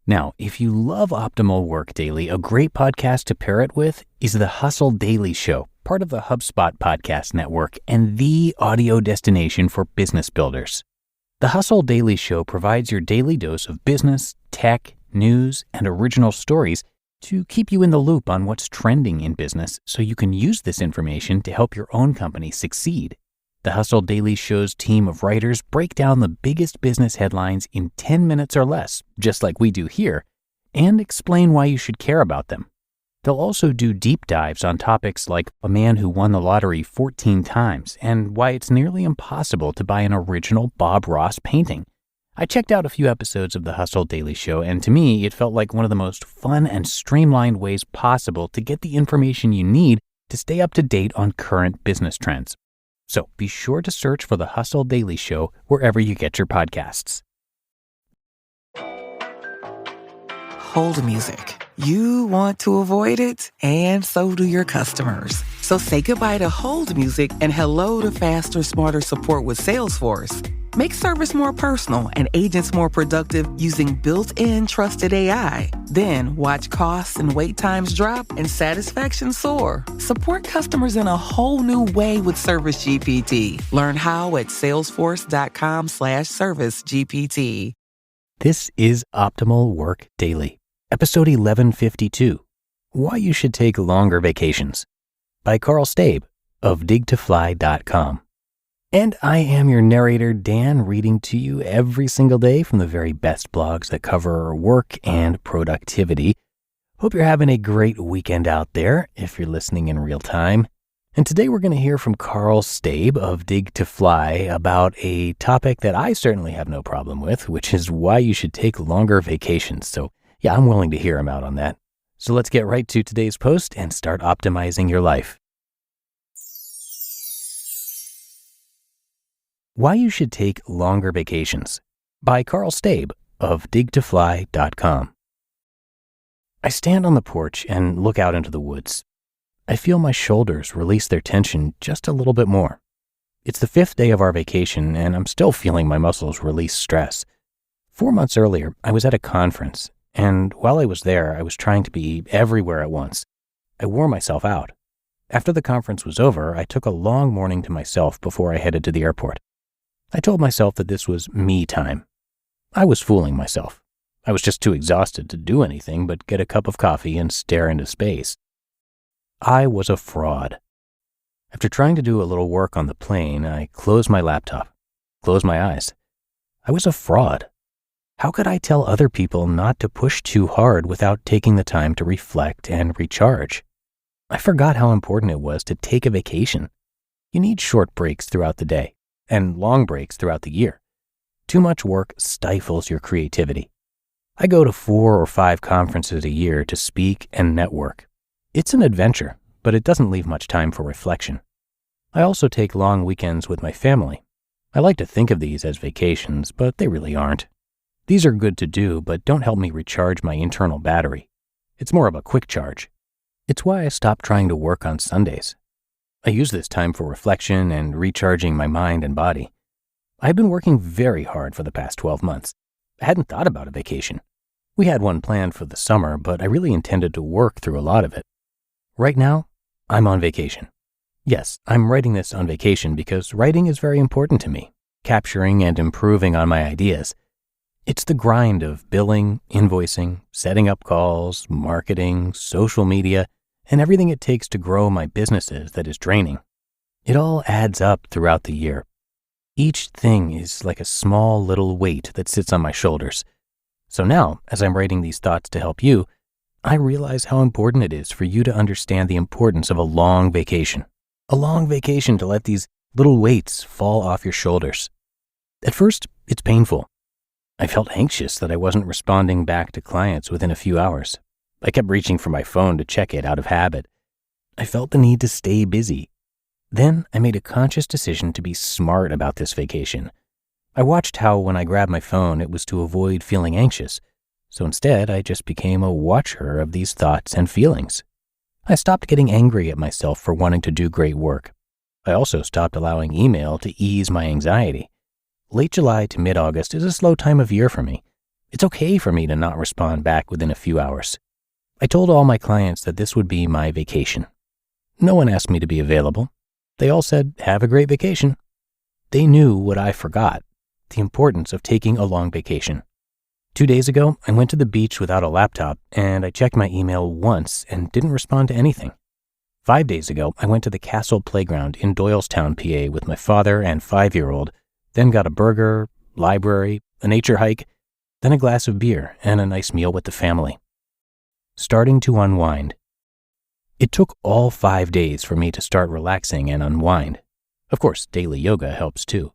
Now, if you love Optimal Work Daily, a great podcast to pair it with is the Hustle Daily Show, part of the HubSpot podcast network and the audio destination for business builders. The Hustle Daily Show provides your daily dose of business, tech, news, and original stories to keep you in the loop on what's trending in business so you can use this information to help your own company succeed. The Hustle Daily Show's team of writers break down the biggest business headlines in 10 minutes or less, just like we do here, and explain why you should care about them. They'll also do deep dives on topics like a man who won the lottery 14 times and why it's nearly impossible to buy an original Bob Ross painting. I checked out a few episodes of the Hustle Daily Show, and to me, it felt like one of the most fun and streamlined ways possible to get the information you need to stay up to date on current business trends. So be sure to search for the Hustle Daily Show wherever you get your podcasts. Hold music. You want to avoid it, and so do your customers. So say goodbye to hold music and hello to faster, smarter support with Salesforce. Make service more personal and agents more productive using built-in trusted AI. Then watch costs and wait times drop and satisfaction soar. Support customers in a whole new way with Service GPT. Learn how at salesforce.com/service GPT. This is Optimal Work Daily, episode 1152, Why You Should Take Longer Vacations, by Karl Staib of digtofly.com. And I am your narrator, Dan, reading to you every single day from the very best blogs that cover work and productivity. Hope you're having a great weekend out there if you're listening in real time. And today we're going to hear from Karl Staib of Dig to Fly about a topic that I certainly have no problem with, which is why you should take longer vacations. So yeah, I'm willing to hear him out on that. So let's get right to today's post and start optimizing your life. Why You Should Take Longer Vacations, by Karl Staib of digtofly.com. I stand on the porch and look out into the woods. I feel my shoulders release their tension just a little bit more. It's the 5th day of our vacation, and I'm still feeling my muscles release stress. 4 months earlier, I was at a conference, and while I was there, I was trying to be everywhere at once. I wore myself out. After the conference was over, I took a long morning to myself before I headed to the airport. I told myself that this was me time. I was fooling myself. I was just too exhausted to do anything but get a cup of coffee and stare into space. I was a fraud. After trying to do a little work on the plane, I closed my laptop, closed my eyes. I was a fraud. How could I tell other people not to push too hard without taking the time to reflect and recharge? I forgot how important it was to take a vacation. You need short breaks throughout the day and long breaks throughout the year. Too much work stifles your creativity. I go to 4 or 5 conferences a year to speak and network. It's an adventure, but it doesn't leave much time for reflection. I also take long weekends with my family. I like to think of these as vacations, but they really aren't. These are good to do, but don't help me recharge my internal battery. It's more of a quick charge. It's why I stopped trying to work on Sundays. I use this time for reflection and recharging my mind and body. I've been working very hard for the past 12 months. I hadn't thought about a vacation. We had one planned for the summer, but I really intended to work through a lot of it. Right now, I'm on vacation. Yes, I'm writing this on vacation because writing is very important to me, capturing and improving on my ideas. It's the grind of billing, invoicing, setting up calls, marketing, social media, and everything it takes to grow my businesses that is draining. It all adds up throughout the year. Each thing is like a small little weight that sits on my shoulders. So now, as I'm writing these thoughts to help you, I realize how important it is for you to understand the importance of a long vacation. A long vacation to let these little weights fall off your shoulders. At first, it's painful. I felt anxious that I wasn't responding back to clients within a few hours. I kept reaching for my phone to check it out of habit. I felt the need to stay busy. Then I made a conscious decision to be smart about this vacation. I watched how when I grabbed my phone, it was to avoid feeling anxious. So instead, I just became a watcher of these thoughts and feelings. I stopped getting angry at myself for wanting to do great work. I also stopped allowing email to ease my anxiety. Late July to mid-August is a slow time of year for me. It's okay for me to not respond back within a few hours. I told all my clients that this would be my vacation. No one asked me to be available. They all said, have a great vacation. They knew what I forgot, the importance of taking a long vacation. 2 days ago, I went to the beach without a laptop, and I checked my email once and didn't respond to anything. 5 days ago, I went to the Castle Playground in Doylestown, PA with my father and 5-year-old, then got a burger, library, a nature hike, then a glass of beer and a nice meal with the family. Starting to unwind. It took all 5 days for me to start relaxing and unwind. Of course, daily yoga helps too.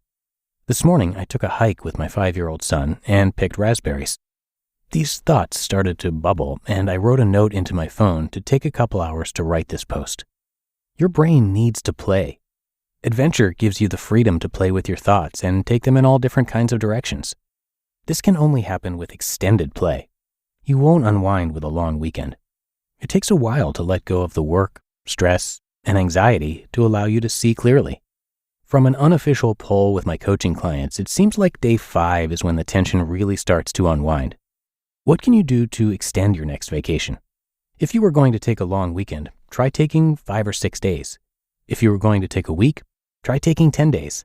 This morning, I took a hike with my 5-year-old son and picked raspberries. These thoughts started to bubble, and I wrote a note into my phone to take a couple hours to write this post. Your brain needs to play. Adventure gives you the freedom to play with your thoughts and take them in all different kinds of directions. This can only happen with extended play. You won't unwind with a long weekend. It takes a while to let go of the work, stress, and anxiety to allow you to see clearly. From an unofficial poll with my coaching clients, it seems like day 5 is when the tension really starts to unwind. What can you do to extend your next vacation? If you were going to take a long weekend, try taking 5 or 6 days. If you were going to take a week, try taking 10 days.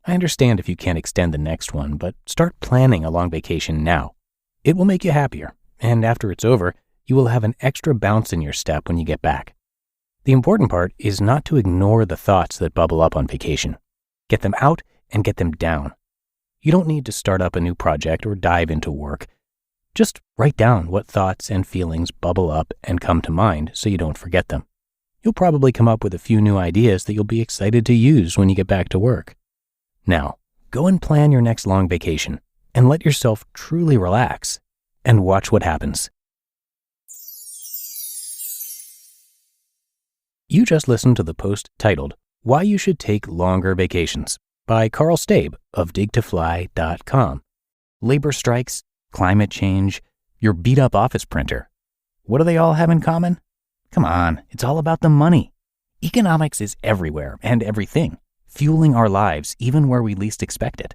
I understand if you can't extend the next one, but start planning a long vacation now. It will make you happier, and after it's over, you will have an extra bounce in your step when you get back. The important part is not to ignore the thoughts that bubble up on vacation. Get them out and get them down. You don't need to start up a new project or dive into work. Just write down what thoughts and feelings bubble up and come to mind so you don't forget them. You'll probably come up with a few new ideas that you'll be excited to use when you get back to work. Now, go and plan your next long vacation and let yourself truly relax and watch what happens. You just listened to the post titled, Why You Should Take Longer Vacations by Karl Staib of digtofly.com. Labor strikes, climate change, your beat-up office printer. What do they all have in common? Come on, it's all about the money. Economics is everywhere and everything, fueling our lives even where we least expect it.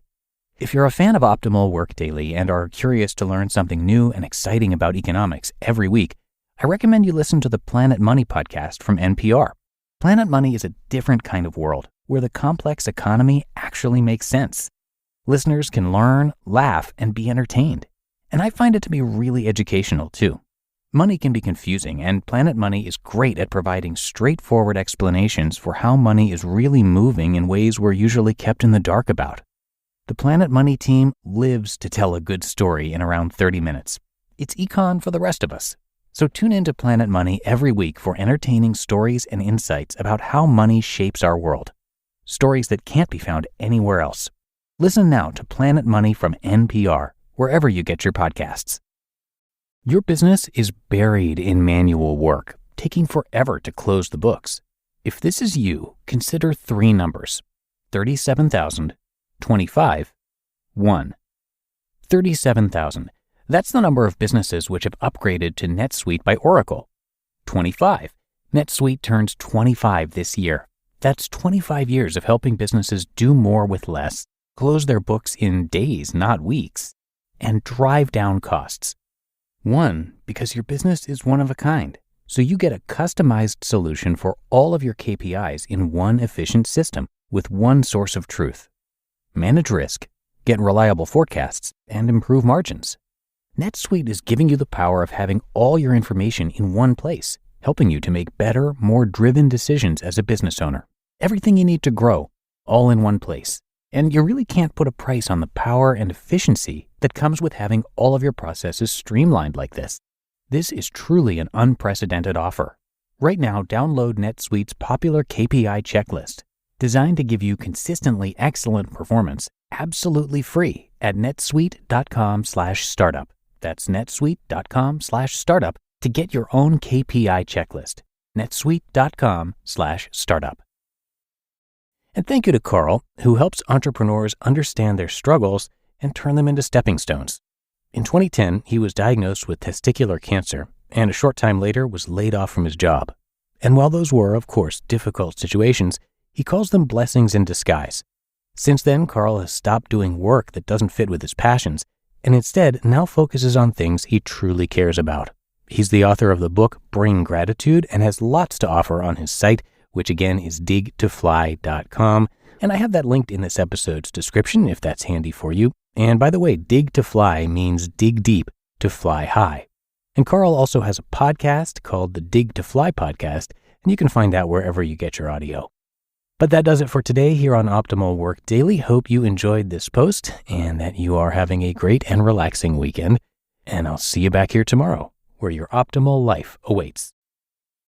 If you're a fan of Optimal Work Daily and are curious to learn something new and exciting about economics every week, I recommend you listen to the Planet Money podcast from NPR. Planet Money is a different kind of world where the complex economy actually makes sense. Listeners can learn, laugh, and be entertained. And I find it to be really educational too. Money can be confusing, and Planet Money is great at providing straightforward explanations for how money is really moving in ways we're usually kept in the dark about. The Planet Money team lives to tell a good story in around 30 minutes. It's econ for the rest of us. So tune into Planet Money every week for entertaining stories and insights about how money shapes our world. Stories that can't be found anywhere else. Listen now to Planet Money from NPR, wherever you get your podcasts. Your business is buried in manual work, taking forever to close the books. If this is you, consider 3 numbers: 37,000, 25, 1. 37,000. That's the number of businesses which have upgraded to NetSuite by Oracle. 25. NetSuite turns 25 this year. That's 25 years of helping businesses do more with less, close their books in days, not weeks, and drive down costs. 1, because your business is one of a kind, so you get a customized solution for all of your KPIs in one efficient system with one source of truth. Manage risk, get reliable forecasts, and improve margins. NetSuite is giving you the power of having all your information in one place, helping you to make better, more driven decisions as a business owner. Everything you need to grow, all in one place. And you really can't put a price on the power and efficiency that comes with having all of your processes streamlined like this. This is truly an unprecedented offer. Right now, download NetSuite's popular KPI checklist, designed to give you consistently excellent performance, absolutely free at netsuite.com/startup. That's netsuite.com/startup to get your own KPI checklist. netsuite.com/startup. And thank you to Karl, who helps entrepreneurs understand their struggles and turn them into stepping stones. In 2010, he was diagnosed with testicular cancer, and a short time later was laid off from his job. And while those were, of course, difficult situations, he calls them blessings in disguise. Since then, Karl has stopped doing work that doesn't fit with his passions and instead now focuses on things he truly cares about. He's the author of the book Bring Gratitude and has lots to offer on his site, which again is digtofly.com. And I have that linked in this episode's description if that's handy for you. And by the way, dig to fly means dig deep to fly high. And Karl also has a podcast called the Dig to Fly podcast, and you can find that wherever you get your audio. But that does it for today here on Optimal Work Daily. Hope you enjoyed this post and that you are having a great and relaxing weekend. And I'll see you back here tomorrow, where your optimal life awaits.